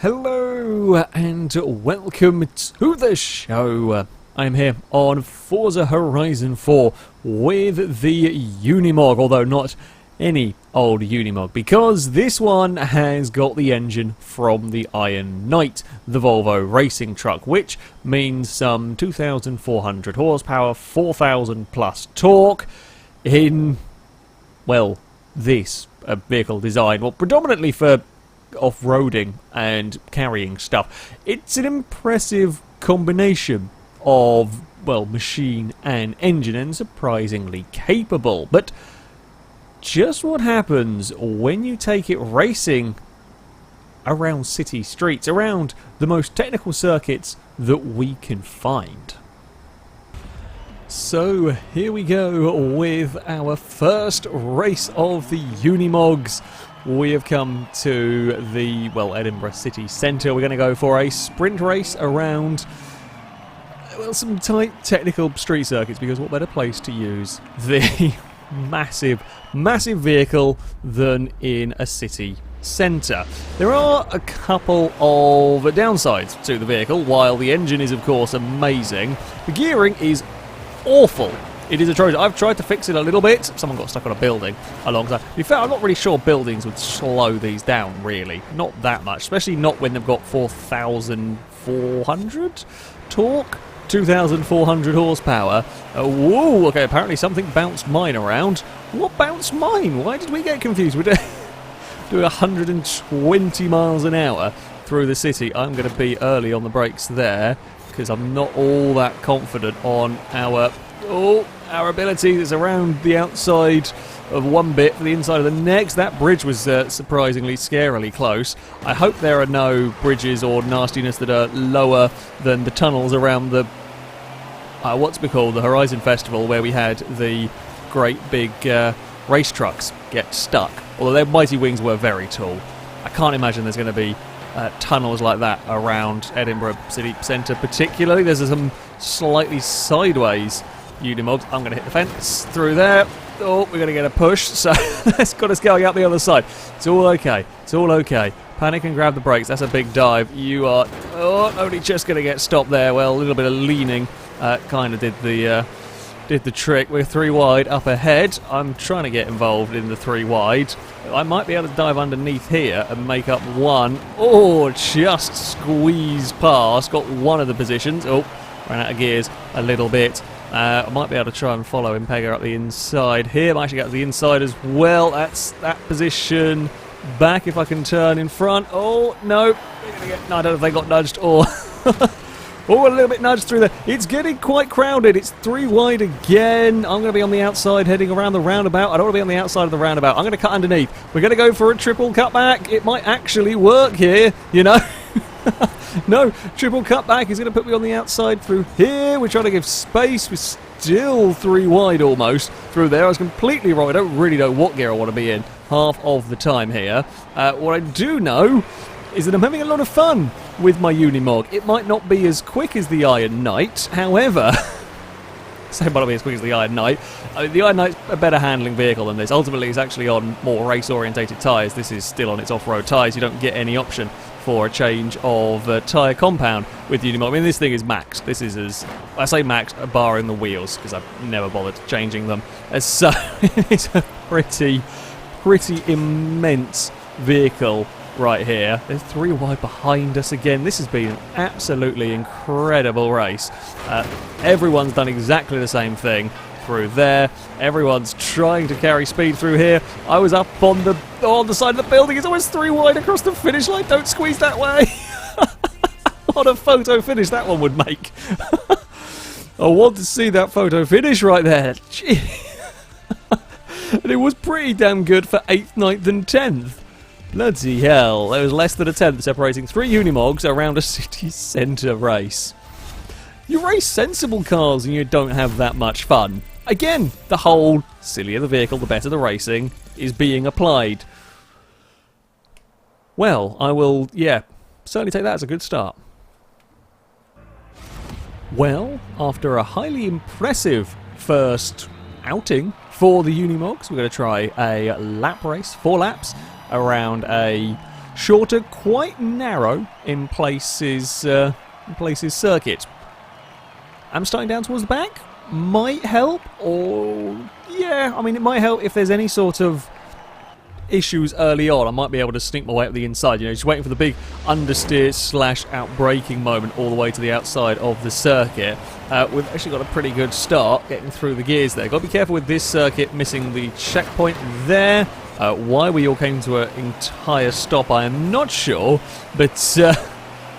Hello and welcome to the show. I'm here on Forza Horizon 4 with the Unimog, although not any old Unimog, because this one has got the engine from the Iron Knight, the Volvo racing truck, which means some 2,400 horsepower, 4,000 plus torque in, well, this vehicle design, well, predominantly for off-roading and carrying stuff. It's an impressive combination of, well, machine and engine, and surprisingly capable. But just what happens when you take it racing around city streets, around the most technical circuits that we can find? So here we go with our first race of the Unimogs. We have come to the, well, Edinburgh city centre. We're going to go for a sprint race around, well, some tight technical street circuits, because what better place to use the massive vehicle than in a city centre. There are a couple of downsides to the vehicle. While the engine is, of course, amazing, the gearing is awful. It is atrocious. I've tried to fix it a little bit. Someone got stuck on a building alongside. In fact, I'm not really sure buildings would slow these down, really. Not that much, especially not when they've got 4,400 torque, 2,400 horsepower. Whoa, okay, apparently something bounced mine around. What bounced mine? Why did we get confused? We're doing 120 miles an hour through the city. I'm going to be early on the brakes there, because I'm not all that confident on our ability. It's around the outside of one bit for the inside of the next. That bridge was surprisingly scarily close. I hope there are no bridges or nastiness that are lower than the tunnels around the what's it called, the Horizon Festival, where we had the great big race trucks get stuck. Although their mighty wings were very tall. I can't imagine there's going to be tunnels like that around Edinburgh city centre particularly. There's some slightly sideways Unimogs. I'm going to hit the fence through there. Oh, we're going to get a push, so that's got us going out the other side. It's all okay. It's all okay. Panic and grab the brakes. That's a big dive. You are only just going to get stopped there. Well, a little bit of leaning kind of did the trick. We're three wide up ahead. I'm trying to get involved in the three wide. I might be able to dive underneath here and make up one. Oh, just squeeze past. Got one of the positions. Oh, ran out of gears a little bit. I might be able to try and follow Impega up the inside here. Might actually get to the inside as well. That's that position. Back if I can turn in front. Oh, no. No, I don't know if they got nudged or... Oh, a little bit nudged through there. It's getting quite crowded. It's three wide again. I'm going to be on the outside heading around the roundabout. I don't want to be on the outside of the roundabout. I'm going to cut underneath. We're going to go for a triple cutback. It might actually work here, you know. No, triple cutback is going to put me on the outside through here. We're trying to give space. We're still three wide almost through there. I was completely wrong. I don't really know what gear I want to be in half of the time here. What I do know is that I'm having a lot of fun with my Unimog. It might not be as quick as the Iron Knight, however... So it might not be as quick as the Iron Knight. The Iron Knight's a better handling vehicle than this. Ultimately, it's actually on more race-orientated tyres. This is still on its off-road tyres. You don't get any option for a change of tyre compound with Unimog. I mean, this thing is maxed. This is as... I say maxed, barring the wheels, because I've never bothered changing them. So it's a pretty immense vehicle right here. There's three wide behind us again. This has been an absolutely incredible race. Everyone's done exactly the same thing through there. Everyone's trying to carry speed through here. I was up on the side of the building. It's almost three wide across the finish line. Don't squeeze that way. What a photo finish that one would make. I want to see that photo finish right there. Gee. And it was pretty damn good for 8th, 9th and 10th. Bloody hell, there was less than a tenth separating three Unimogs around a city centre race. You race sensible cars and you don't have that much fun. Again, the whole sillier the vehicle, the better the racing is being applied. Well, I will, certainly take that as a good start. Well, after a highly impressive first outing for the Unimogs, we're going to try a lap race, 4 laps, around a shorter, quite narrow in places circuit. I'm starting down towards the back. Might help, or yeah, I mean it might help if there's any sort of issues early on. I might be able to sneak my way up the inside, you know, just waiting for the big understeer / out braking moment all the way to the outside of the circuit. We've actually got a pretty good start getting through the gears there. Got to be careful with this circuit, missing the checkpoint there. Why we all came to an entire stop, I am not sure, but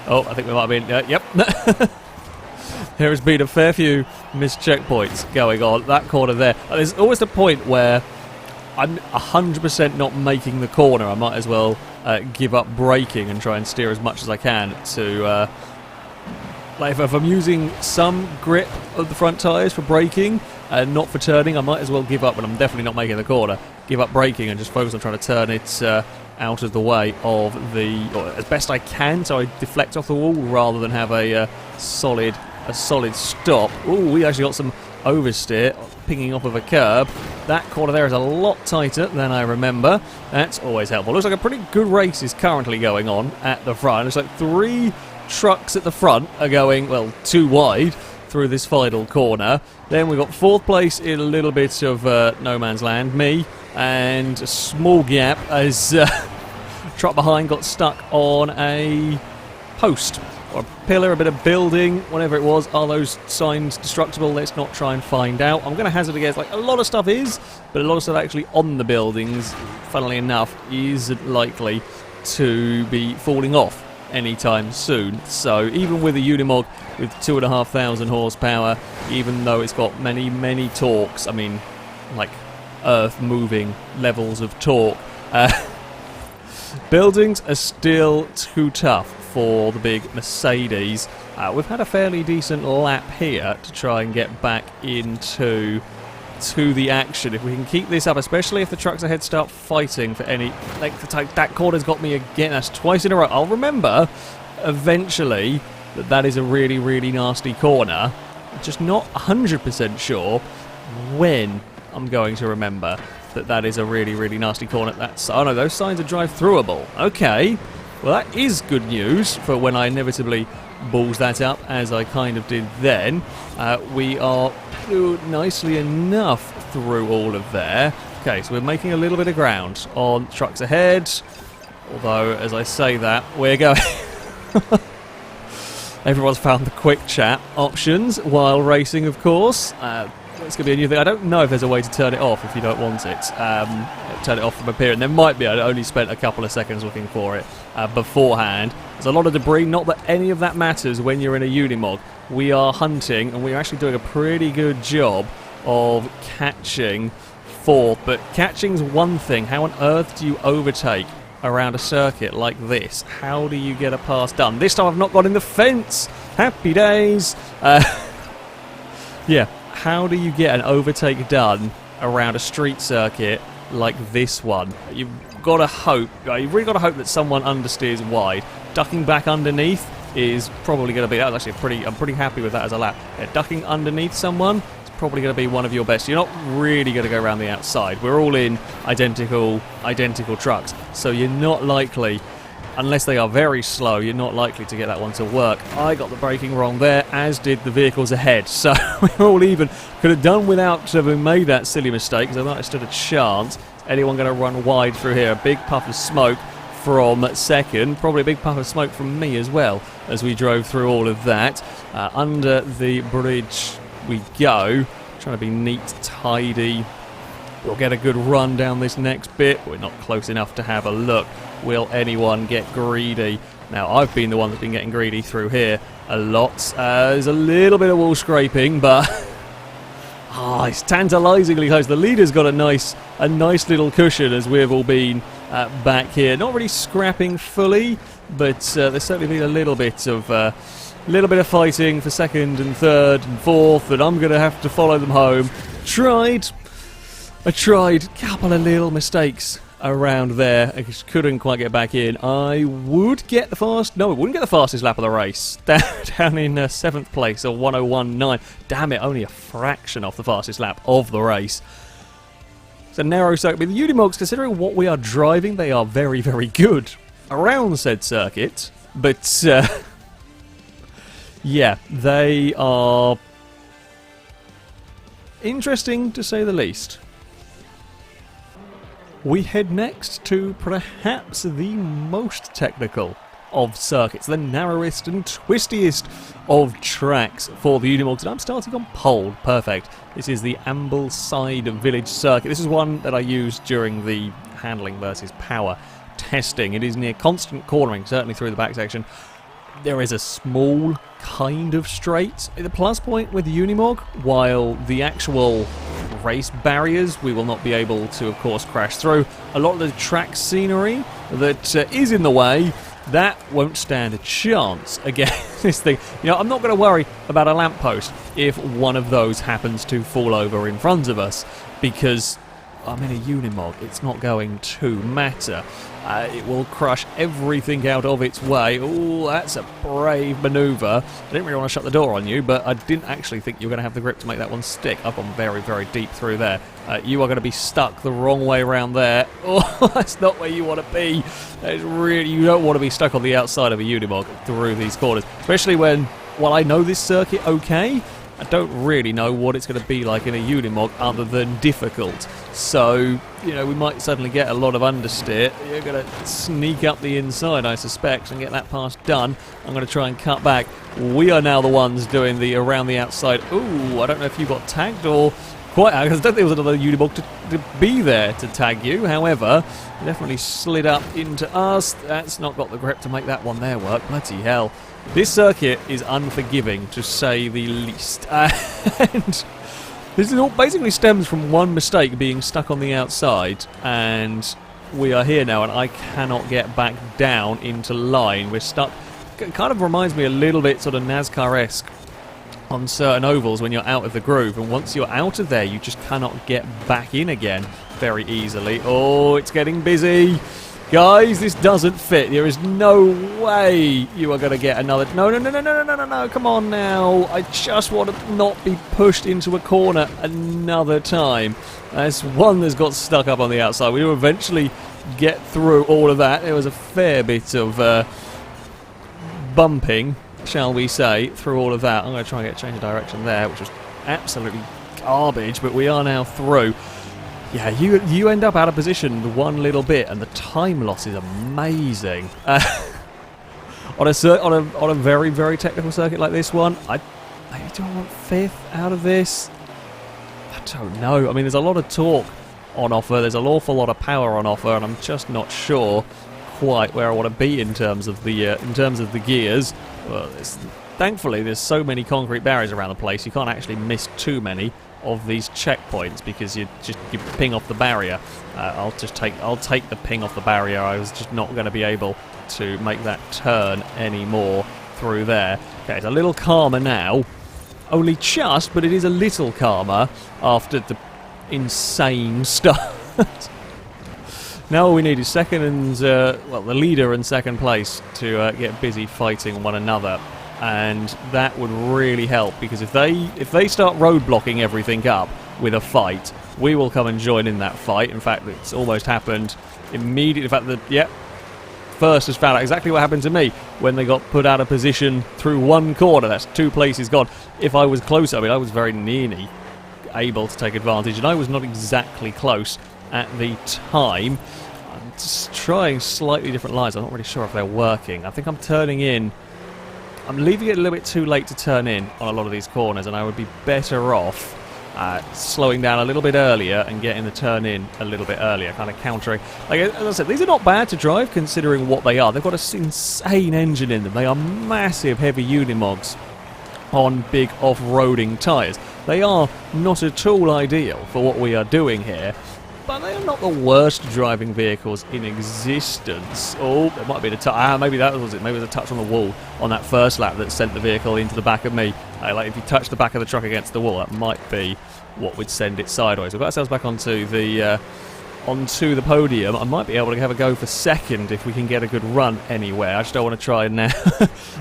oh, I think we might have been, yep. There has been a fair few missed checkpoints going on. That corner there. There's always a point where I'm 100% not making the corner. I might as well give up braking and try and steer as much as I can to... like if I'm using some grip of the front tyres for braking and not for turning, I might as well give up, but I'm definitely not making the corner. Give up braking and just focus on trying to turn it out of the way of the... or as best I can, so I deflect off the wall rather than have a solid stop. Ooh, we actually got some oversteer pinging off of a curb. That corner there is a lot tighter than I remember. That's always helpful. Looks like a pretty good race is currently going on at the front. Looks like 3 trucks at the front are going, well, 2 wide through this final corner. Then we've got 4th place in a little bit of no man's land, me, and a small gap as truck behind got stuck on a post or a pillar, a bit of building, whatever it was. Are those signs destructible? Let's not try and find out. I'm going to hazard a guess, like a lot of stuff is, but a lot of stuff actually on the buildings, funnily enough, isn't likely to be falling off anytime soon. So even with a Unimog with 2,500 horsepower, even though it's got many torques, I mean, like earth-moving levels of torque, buildings are still too tough for the big Mercedes. We've had a fairly decent lap here to try and get back into the action. If we can keep this up, especially if the trucks ahead start fighting for any length of time. That corner's got me again. That's twice in a row. I'll remember eventually that is a really nasty corner. I'm just not 100% sure when I'm going to remember that is a really nasty corner. That's, oh no, those signs are drive-throughable. Okay. Well, that is good news for when I inevitably balls that up, as I kind of did then. We are nicely enough through all of there. Okay, so we're making a little bit of ground on trucks ahead. Although, as I say that, we're going... Everyone's found the quick chat options while racing, of course. It's going to be a new thing. I don't know if there's a way to turn it off if you don't want it. Turn it off from up here, and there might be. I only spent a couple of seconds looking for it beforehand. There's a lot of debris. Not that any of that matters when you're in a Unimog. We are hunting, and we're actually doing a pretty good job of catching 4th. But catching's one thing. How on earth do you overtake around a circuit like this? How do you get a pass done? This time I've not got in the fence. Happy days. Yeah. How do you get an overtake done around a street circuit like this one? You've got to hope, you've really got to hope that someone understeers wide. Ducking back underneath is probably going to be, that was actually I'm pretty happy with that as a lap. Yeah, ducking underneath someone is probably going to be one of your best. You're not really going to go around the outside. We're all in identical trucks, so you're not likely, unless they are very slow, you're not likely to get that one to work. I got the braking wrong there, as did the vehicles ahead. So we're all even. Could have done without having made that silly mistake, because I might have stood a chance. Anyone going to run wide through here? A big puff of smoke from second. Probably a big puff of smoke from me as well, as we drove through all of that. Under the bridge we go. Trying to be neat, tidy. We'll get a good run down this next bit. We're not close enough to have a look. Will anyone get greedy? Now, I've been the one that's been getting greedy through here a lot. There's a little bit of wall scraping, but it's tantalisingly close. The leader's got a nice little cushion as we've all been back here. Not really scrapping fully, but there's certainly been a little bit of fighting for 2nd and 3rd and 4th, and I'm going to have to follow them home. I tried a couple of little mistakes around there. I just couldn't quite get back in. I would get the wouldn't get the fastest lap of the race. Down in 7th place, or 101.9. Damn it, only a fraction off the fastest lap of the race. It's a narrow circuit. The Unimogs, considering what we are driving, they are very good. around said circuit, but yeah, they are interesting to say the least. We head next to perhaps the most technical of circuits, the narrowest and twistiest of tracks for the Unimogs, and I'm starting on pole. Perfect. This is the Ambleside Village circuit. This is one that I used during the handling versus power testing. It is near constant cornering, certainly through the back section. There is a small kind of straight. The plus point with the Unimog, while the actual race barriers we will not be able to, of course, crash through. A lot of the track scenery that is in the way, that won't stand a chance against this thing. You know, I'm not going to worry about a lamppost if one of those happens to fall over in front of us, because I'm in a Unimog. It's not going to matter. It will crush everything out of its way. Oh, that's a brave manoeuvre. I didn't really want to shut the door on you, but I didn't actually think you were going to have the grip to make that one stick. I've gone very, very deep through there. You are going to be stuck the wrong way around there. Oh, that's not where you want to be. That is really, you don't want to be stuck on the outside of a Unimog through these corners, especially when, while I know this circuit okay, I don't really know what it's going to be like in a Unimog other than difficult. So, you know, we might suddenly get a lot of understeer. You're going to sneak up the inside, I suspect, and get that pass done. I'm going to try and cut back. We are now the ones doing the around the outside. Ooh, I don't know if you got tagged or quite, because I don't think there was another Unimog to be there to tag you. However, it definitely slid up into us. That's not got the grip to make that one there work. Bloody hell. This circuit is unforgiving, to say the least. And this is all basically stems from one mistake, being stuck on the outside, and we are here now, and I cannot get back down into line. We're stuck. It kind of reminds me a little bit sort of NASCAR-esque on certain ovals when you're out of the groove, and once you're out of there, you just cannot get back in again very easily. Oh, it's getting busy. Guys, this doesn't fit. There is no way you are going to get another... No, come on now. I just want to not be pushed into a corner another time. That's one that's got stuck up on the outside. We will eventually get through all of that. There was a fair bit of bumping, shall we say, through all of that. I'm going to try and get a change of direction there, which was absolutely garbage, but we are now through. Yeah, you end up out of position the one little bit, and the time loss is amazing. On a very, very technical circuit like this one, I do I want fifth out of this? I don't know. I mean, there's a lot of torque on offer. There's an awful lot of power on offer, and I'm just not sure quite where I want to be in terms of the gears. Well, thankfully, there's so many concrete barriers around the place. You can't actually miss too many of these checkpoints because you ping off the barrier. I'll take the ping off the barrier. I was just not going to be able to make that turn anymore through there. Okay, it's a little calmer now. Only just, but it is a little calmer after the insane start. Now all we need is second and the leader and second place to get busy fighting one another. And that would really help, because if they start roadblocking everything up with a fight, we will come and join in that fight. In fact, it's almost happened immediately. In fact, first has found out exactly what happened to me when they got put out of position through one corner. That's 2 places gone. If I was closer, I mean, I was very nearly able to take advantage, and I was not exactly close at the time. I'm just trying slightly different lines. I'm not really sure if they're working. I think I'm turning in. I'm leaving it a little bit too late to turn in on a lot of these corners, and I would be better off slowing down a little bit earlier and getting the turn in a little bit earlier, kind of countering. Like, as I said, these are not bad to drive considering what they are. They've got an insane engine in them. They are massive, heavy Unimogs on big off-roading tyres. They are not at all ideal for what we are doing here, but they are not the worst driving vehicles in existence. Oh, there might be a touch. Maybe that was it. Maybe it was a touch on the wall on that first lap that sent the vehicle into the back of me. Like, if you touch the back of the truck against the wall, that might be what would send it sideways. We've got ourselves back onto the onto the podium. I might be able to have a go for second if we can get a good run anywhere. I just don't want to try now.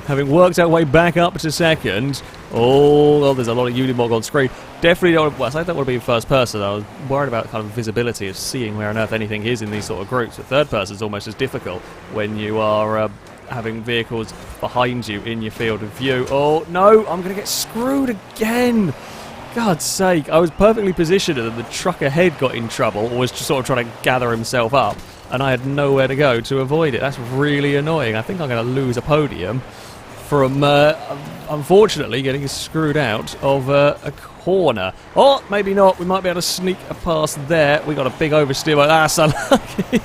Having worked our way back up to second. Oh, well, there's a lot of Unimog on screen. Definitely don't want to, well, I don't want to be in first person. I was worried about kind of visibility of seeing where on earth anything is in these sort of groups. But third person is almost as difficult when you are having vehicles behind you in your field of view. Oh, no, I'm going to get screwed again. God's sake, I was perfectly positioned and the truck ahead got in trouble, or was just sort of trying to gather himself up, and I had nowhere to go to avoid it. That's really annoying. I think I'm going to lose a podium from, unfortunately, getting screwed out of a corner. Or maybe not. We might be able to sneak a pass there. We got a big oversteer, but that's unlucky.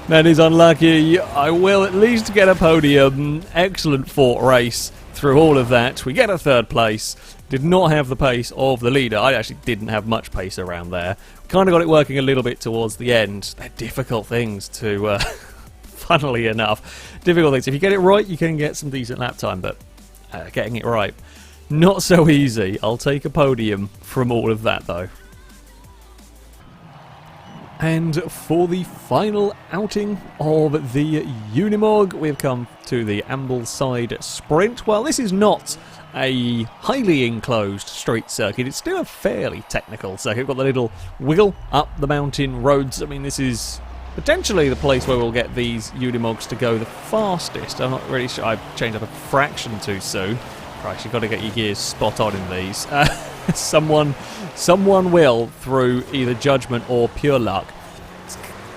That is unlucky. I will at least get a podium. Excellent fought race through all of that. We get a third place. Did not have the pace of the leader. I actually didn't have much pace around there. Kind of got it working a little bit towards the end. They're difficult things to, funnily enough, difficult things. If you get it right, you can get some decent lap time, but getting it right, not so easy. I'll take a podium from all of that, though. And for the final outing of the Unimog, we've come to the Ambleside Sprint. Well, this is not a highly enclosed street circuit. It's still a fairly technical circuit. We've got the little wiggle up the mountain roads. I mean, this is potentially the place where we'll get these Unimogs to go the fastest. I'm not really sure. I changed up a fraction too soon. Christ, you've got to get your gears spot on in these. Someone will, through either judgment or pure luck,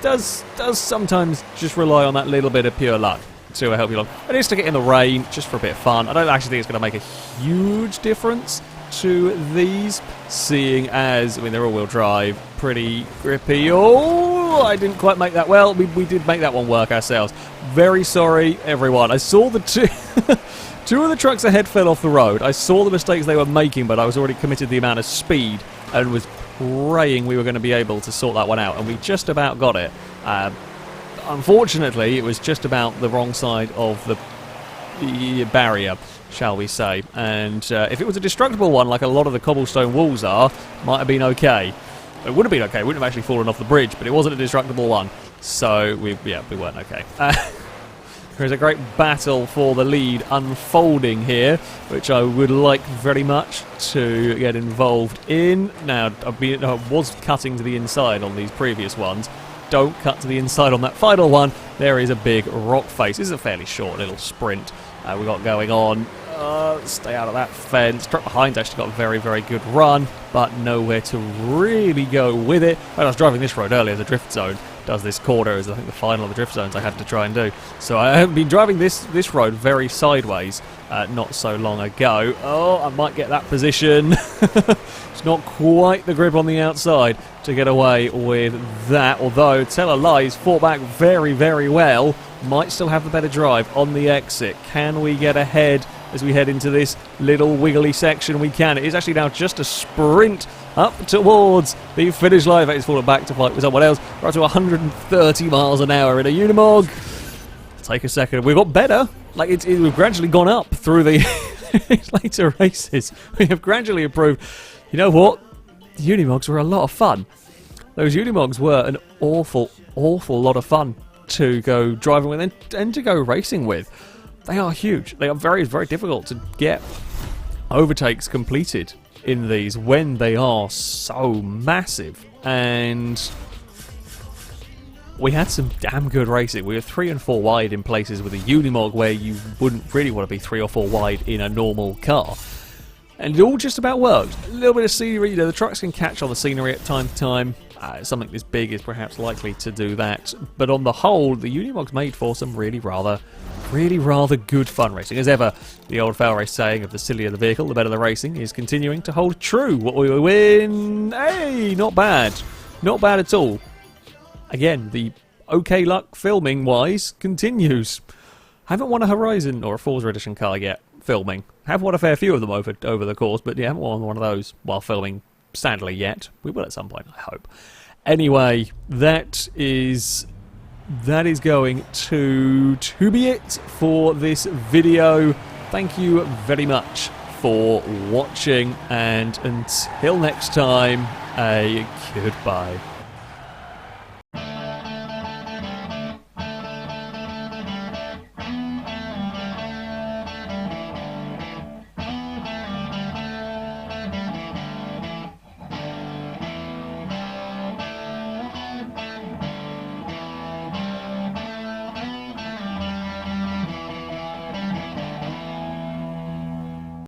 does sometimes just rely on that little bit of pure luck to help you along. And just to get in the rain, just for a bit of fun. I don't actually think it's going to make a huge difference to these, seeing as, I mean, they're all-wheel drive, pretty grippy. Oh, I didn't quite make that well. We did make that one work ourselves. Very sorry, everyone. I saw the two of the trucks ahead fell off the road. I saw the mistakes they were making, but I was already committed the amount of speed and was praying we were going to be able to sort that one out, and we just about got it. Unfortunately, it was just about the wrong side of the barrier, shall we say. And if it was a destructible one, like a lot of the cobblestone walls are, might have been okay. It would have been okay. It wouldn't have actually fallen off the bridge, but it wasn't a destructible one. So, we weren't okay. There's a great battle for the lead unfolding here, which I would like very much to get involved in. Now, I was cutting to the inside on these previous ones. Don't cut to the inside on that final one. There is a big rock face. This is a fairly short little sprint we got going on. Stay out of that fence. Truck behind actually got a very, very good run, but nowhere to really go with it. When I was driving this road earlier, the drift zone does this corner as I think the final of the drift zones I had to try and do. So I have been driving this road very sideways not so long ago. Oh, I might get that position. It's not quite the grip on the outside to get away with that, although, tell a lie, he's fought back very, very well. Might still have the better drive on the exit. Can we get ahead as we head into this little wiggly section? We can. It is actually now just a sprint up towards the finish line. It's fallen back to fight with someone else. We're up to 130 miles an hour in a Unimog. Take a second. We've got better. Like, we've gradually gone up through the later races. We have gradually improved. You know what? The Unimogs were a lot of fun. Those Unimogs were an awful, awful lot of fun to go driving with and to go racing with. They are huge. They are very, very difficult to get overtakes completed in these when they are so massive. And we had some damn good racing. We were 3 and 4 wide in places with a Unimog where you wouldn't really want to be 3 or 4 wide in a normal car. And it all just about worked. A little bit of scenery, you know, the trucks can catch on the scenery at time to time. Something this big is perhaps likely to do that. But on the whole, the Unimog's made for some really rather good fun racing. As ever, the old FailRace saying of the sillier the vehicle, the better the racing is continuing to hold true. What we win? Hey, not bad. Not bad at all. Again, the okay luck filming-wise continues. Haven't won a Horizon or a Forza Edition car yet. Filming. Have won a fair few of them over the course, but yeah, haven't won one of those while filming, sadly, yet. We will at some point, I hope. Anyway, that is going to be it for this video. Thank you very much for watching, and until next time, a goodbye.